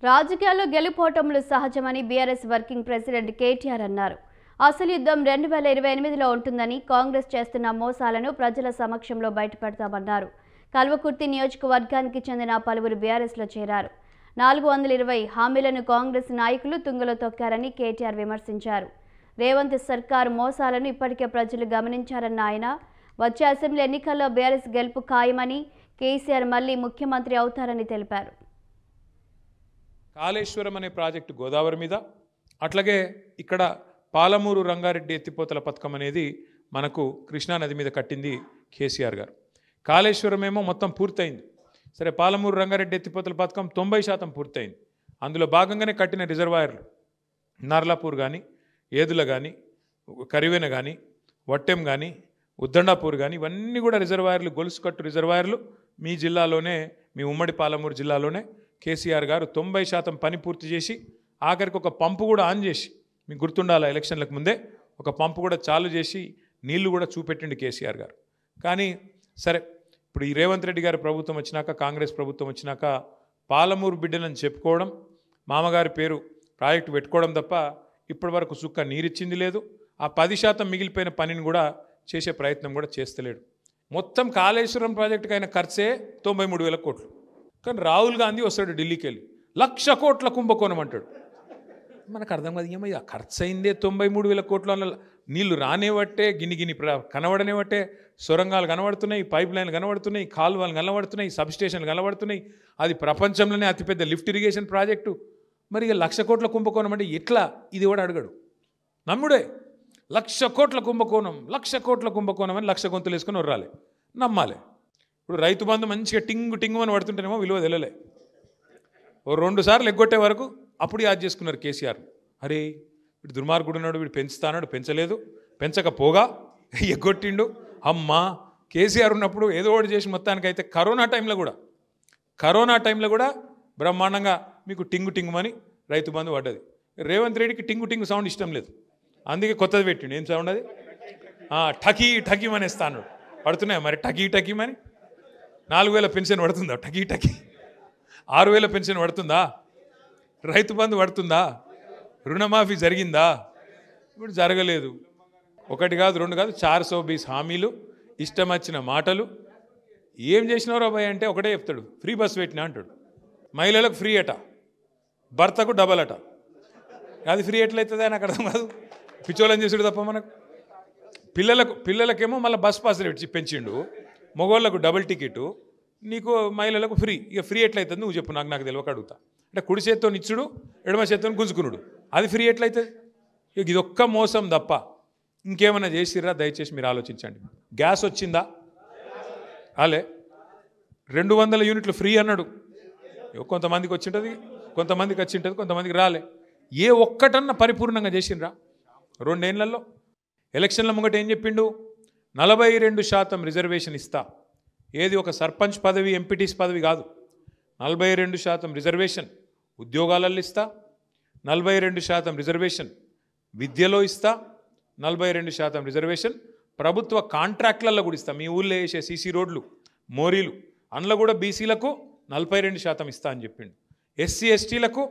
రాజకీయాల్లో గెలుపోటములు సహజమని BRS working president KTR అన్నారు. అసలు యుద్ధం 2028లో ఉంటుందని, కాంగ్రెస్ చేస్తున్న మోసాలను ప్రజల సమక్షంలో బయటపెడతామన్నారు. కల్వకుర్తి నియోజకవర్గానికి చెందిన పలువురు బీఆర్ఎస్లో చేరారు. 420 హామీలను కాంగ్రెస్ నాయకులు తుంగలో తొక్కారని కేటీఆర్ విమర్శించారు. రేవంత్ సర్కార్ మోసాలను ఇప్పటికే ప్రజలు గమనించారన్న ఆయన, వచ్చే అసెంబ్లీ ఎన్నికల్లో బీఆర్ఎస్ గెలుపు ఖాయమని, కేసీఆర్ మళ్లీ ముఖ్యమంత్రి అవుతారని తెలిపారు. కాళేశ్వరం అనే ప్రాజెక్టు గోదావరి మీద, అట్లాగే ఇక్కడ పాలమూరు రంగారెడ్డి ఎత్తిపోతల పథకం అనేది మనకు కృష్ణానది మీద కట్టింది కేసీఆర్ గారు. కాళేశ్వరం ఏమో మొత్తం పూర్తయింది. సరే, పాలమూరు రంగారెడ్డి ఎత్తిపోతల పథకం 90% పూర్తయింది. అందులో భాగంగానే కట్టిన రిజర్వాయర్లు నార్లాపూర్ కానీ, ఏదుల కానీ, కరివెన కానీ, వట్టెం కానీ, ఉద్దండాపూర్ కానీ, ఇవన్నీ కూడా రిజర్వాయర్లు, గొలుసుకట్టు రిజర్వాయర్లు మీ జిల్లాలోనే, మీ ఉమ్మడి పాలమూరు జిల్లాలోనే కేసీఆర్ గారు 90% పని పూర్తి చేసి, ఆఖరికి ఒక పంపు కూడా ఆన్ చేసి, మీకు గుర్తుండాల ఎలక్షన్లకు ముందే ఒక పంపు కూడా చాలు చేసి నీళ్లు కూడా చూపెట్టిండు కేసీఆర్ గారు. కానీ సరే, ఇప్పుడు ఈ రేవంత్ రెడ్డి గారి ప్రభుత్వం వచ్చినాక, కాంగ్రెస్ ప్రభుత్వం వచ్చినాక పాలమూరు బిడ్డలని చెప్పుకోవడం, మామగారి పేరు ప్రాజెక్టు పెట్టుకోవడం తప్ప ఇప్పటి వరకు సుక్క నీరిచ్చింది లేదు. ఆ 10% మిగిలిపోయిన పనిని కూడా చేసే ప్రయత్నం కూడా చేస్తలేడు. మొత్తం కాళేశ్వరం ప్రాజెక్టుకి అయిన ఖర్చే 93,000 కోట్లు. కానీ రాహుల్ గాంధీ వస్తాడు ఢిల్లీకి వెళ్ళి 1,00,000 కోట్ల కుంభకోణం అంటాడు. మనకు అర్థం కాదు, ఏమయ్యా ఖర్చు అయిందే 93,000 కోట్లు, అన్న నీళ్లు రానేవట్టే, గిని కనబడనేవట్టే, సొరంగాలు కనబడుతున్నాయి, పైప్ లైన్లు కనబడుతున్నాయి, కాలువలు కనబడుతున్నాయి, సబ్స్టేషన్లు కనబడుతున్నాయి. అది ప్రపంచంలోనే అతిపెద్ద లిఫ్ట్ ఇరిగేషన్ ప్రాజెక్టు. మరి ఇక 1,00,000 కోట్ల కుంభకోణం అంటే ఎట్లా? ఇది కూడా అడగడు, నమ్ముడే. 1,00,000 కోట్ల కుంభకోణం, 1,00,000 కోట్ల కుంభకోణం అని 1,00,000 గొంతులు వేసుకొని ఉర్రాలి, నమ్మాలి. ఇప్పుడు రైతు బంధు మంచిగా టింగు అని పడుతుంటేనేమో విలువ తెలియలే. ఓ 2 సార్లు ఎగ్గొట్టే వరకు అప్పుడు యాద్ చేసుకున్నారు కేసీఆర్. అరే వీడు దుర్మార్గుడు ఉన్నాడు, వీడు పెంచుతానాడు, పెంచలేదు, పెంచకపోగా ఎగ్గొట్టిండు. అమ్మా, కేసీఆర్ ఉన్నప్పుడు ఏదో ఒకటి చేసి మొత్తానికైతే కరోనా టైంలో కూడా బ్రహ్మాండంగా మీకు టింగుమని రైతు బంధు పడ్డది. రేవంత్ రెడ్డికి టింగు సౌండ్ ఇష్టం లేదు, అందుకే కొత్తది పెట్టిండు. ఏం సౌండ్ అది? ఠకీ మనేస్తా అన్నాడు. పడుతున్నాయా మరి ఠకీమని? 4,000 పెన్షన్ పడుతుందా? ఠకీ 6,000 పెన్షన్ పడుతుందా? రైతు బంధు పడుతుందా? రుణమాఫీ జరిగిందా? ఇప్పుడు జరగలేదు. 1 కాదు 2 కాదు 420 హామీలు, ఇష్టం వచ్చిన మాటలు. ఏం చేసినారో అబ్బాయి అంటే ఒకటే చెప్తాడు, ఫ్రీ బస్ పెట్టినా అంటాడు. మహిళలకు ఫ్రీ అట, భర్తకు డబల్ అట. అది ఫ్రీ ఎట్లయితుంది అని అక్కడ కాదు, పిచ్చోళ్ళని చేసుడు తప్ప మనకు. పిల్లలకేమో మళ్ళీ బస్ పాస్ రేట్ పెంచిండు, మగవాళ్ళకు డబుల్ టికెట్, నీకు మహిళలకు ఫ్రీ. ఇక ఫ్రీ ఎట్లయితుంది నువ్వు చెప్పు, నాకు తెలియక అడుగుతా. అంటే కుడి చేత్తో నిచ్చుడు, ఎడమ చేత్తో గుంజుకునుడు, అది ఫ్రీ ఎట్లయితుంది? ఇక ఇదొక్క మోసం తప్ప ఇంకేమైనా చేసిర్రా? దయచేసి మీరు ఆలోచించండి. గ్యాస్ వచ్చిందా? అలే 200 యూనిట్లు ఫ్రీ అన్నాడు. కొంతమందికి వచ్చింటుంది, కొంతమందికి రాలే. ఏ ఒక్కటన్నా పరిపూర్ణంగా చేసిండ్రా 2 ఏళ్లలో? ఎలక్షన్ల ముంగట ఏం చెప్పిండు? 42% రిజర్వేషన్ ఇస్తా. ఏది ఒక సర్పంచ్ పదవి, ఎంపీటీస్ పదవి కాదు, 42% రిజర్వేషన్ ఉద్యోగాలలో ఇస్తా, 42% రిజర్వేషన్ విద్యలో ఇస్తా, 42% రిజర్వేషన్ ప్రభుత్వ కాంట్రాక్ట్లలో కూడా ఇస్తా. మీ ఊళ్ళో వేసే సీసీ రోడ్లు, మోరీలు, అందులో కూడా బీసీలకు 42% ఇస్తా అని చెప్పిండు. ఎస్సీ ఎస్టీలకు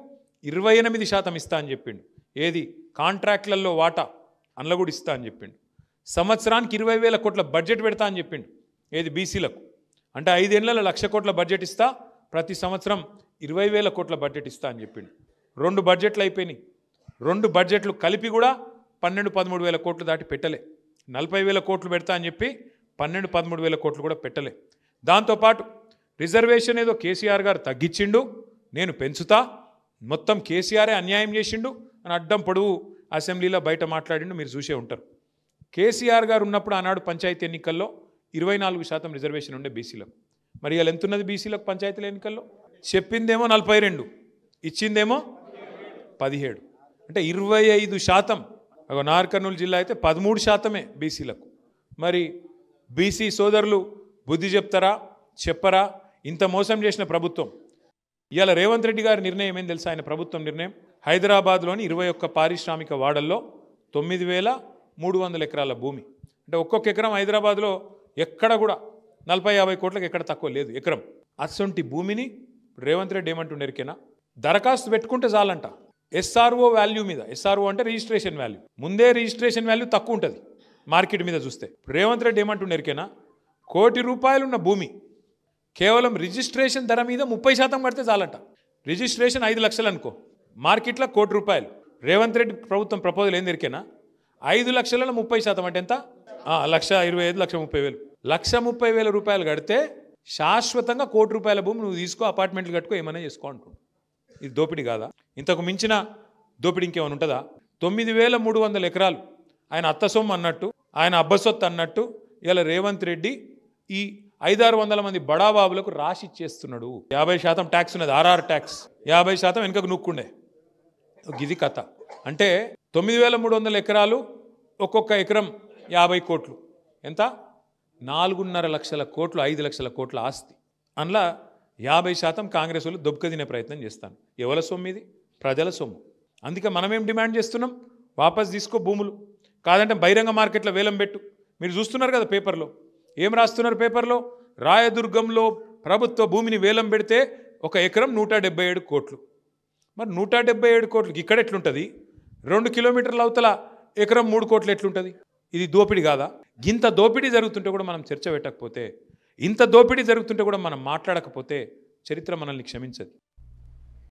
28% ఇస్తా అని చెప్పిండు. ఏది కాంట్రాక్ట్లలో వాటా, అందులో కూడా ఇస్తా అని చెప్పిండు. సంవత్సరానికి 20,000 కోట్ల బడ్జెట్ పెడతా అని చెప్పిండు. ఏది బీసీలకు. అంటే 5 ఏళ్లలో 1,00,000 కోట్ల బడ్జెట్ ఇస్తా, ప్రతి సంవత్సరం 20,000 కోట్ల బడ్జెట్ ఇస్తా అని చెప్పిండు. 2 బడ్జెట్లు అయిపోయినాయి. 2 బడ్జెట్లు కలిపి కూడా 12-13 వేల కోట్లు దాటి పెట్టలే. 40,000 కోట్లు పెడతా అని చెప్పి 12-13 వేల కోట్లు కూడా పెట్టలే. దాంతోపాటు రిజర్వేషన్ ఏదో కేసీఆర్ గారు తగ్గించిండు, నేను పెంచుతా, మొత్తం కేసీఆరే అన్యాయం చేసిండు అని అడ్డం పొడువు అసెంబ్లీలో బయట మాట్లాడిండు, మీరు చూసే ఉంటారు. కేసీఆర్ గారు ఉన్నప్పుడు ఆనాడు పంచాయతీ ఎన్నికల్లో 24% రిజర్వేషన్ ఉండే బీసీలకు. మరి ఇలా ఎంతున్నది బీసీలకు పంచాయతీల ఎన్నికల్లో? చెప్పిందేమో 42, ఇచ్చిందేమో 17, అంటే 25%. నాగర్ కర్నూలు జిల్లా అయితే 13% బీసీలకు. మరి బీసీ సోదరులు బుద్ధి చెప్పరా? ఇంత మోసం చేసిన ప్రభుత్వం. ఇవాళ రేవంత్ రెడ్డి గారి నిర్ణయం ఏం తెలుసా? ఆయన ప్రభుత్వం నిర్ణయం, హైదరాబాద్లోని 21 పారిశ్రామిక వాడల్లో 9,300 ఎకరాల భూమి. అంటే ఒక్కొక్క ఎకరం హైదరాబాద్లో ఎక్కడ కూడా 40-50 కోట్లకు ఎక్కడ తక్కువ లేదు ఎకరం. అసొంటి భూమిని రేవంత్ రెడ్డి ఏమంటుండే ఎరికేనా? దరఖాస్తు పెట్టుకుంటే చాలంట ఎస్ఆర్ఓ వాల్యూ మీద. ఎస్ఆర్ఓ అంటే రిజిస్ట్రేషన్ వాల్యూ. ముందే రిజిస్ట్రేషన్ వాల్యూ తక్కువ ఉంటుంది మార్కెట్ మీద చూస్తే. రేవంత్ రెడ్డి ఏమంటుండే ఎరికేనా, ₹1,00,00,000 ఉన్న భూమి కేవలం రిజిస్ట్రేషన్ ధర మీద 30% కడితే చాలంట. రిజిస్ట్రేషన్ 5 లక్షలు అనుకో, మార్కెట్లో ₹1,00,00,000. రేవంత్ రెడ్డి ప్రభుత్వం ప్రపోజల్ ఏంది ఎరికేనా, 5 లక్షలలో 30% అంటే ఎంత, 1,25,000, 1,30,000. ₹1,30,000 కడితే శాశ్వతంగా ₹1,00,00,000 భూమి నువ్వు తీసుకో, అపార్ట్మెంట్లు కట్టుకో, ఏమైనా చేసుకో అంటుండు. ఇది దోపిడీ కాదా? ఇంతకు మించిన దోపిడీ ఇంకేమైనా ఉంటుందా? 9,300 ఎకరాలు ఆయన అత్త సొమ్ము అన్నట్టు, ఆయన అబ్బసొత్తు అన్నట్టు ఇలా రేవంత్ రెడ్డి ఈ 500-600 మంది బడాబాబులకు రాసి ఇచ్చేస్తున్నాడు. 50% ట్యాక్స్ ఉన్నది, ఆర్ఆర్ ట్యాక్స్. 50% వెనుకకు నూక్కుండే. ఇది కథ. అంటే 9,300 ఎకరాలు, ఒక్కొక్క ఎకరం 50 కోట్లు, ఎంత, 4.5 లక్షల కోట్లు, 5 లక్షల కోట్ల ఆస్తి. అందులో 50% కాంగ్రెస్ వాళ్ళు దొబ్బక తినే ప్రయత్నం చేస్తాను. ఎవరి సొమ్ము ఇది? ప్రజల సొమ్ము. అందుకే మనమేం డిమాండ్ చేస్తున్నాం, వాపస్ తీసుకో భూములు, కాదంటే బహిరంగ మార్కెట్లో వేలం పెట్టు. మీరు చూస్తున్నారు కదా పేపర్లో, ఏం రాస్తున్నారు పేపర్లో, రాయదుర్గంలో ప్రభుత్వ భూమిని వేలం పెడితే ఒక ఎకరం 177 కోట్లు. మరి 177 కోట్లకి ఇక్కడ ఎట్లుంటుంది? 2 కిలోమీటర్ల అవతల ఎకరం 3 కోట్లు ఎట్లుంటుంది? ఇది దోపిడీ కాదా? ఇంత దోపిడీ జరుగుతుంటే కూడా మనం చర్చ పెట్టకపోతే, ఇంత దోపిడీ జరుగుతుంటే కూడా మనం మాట్లాడకపోతే చరిత్ర మనల్ని క్షమించదు.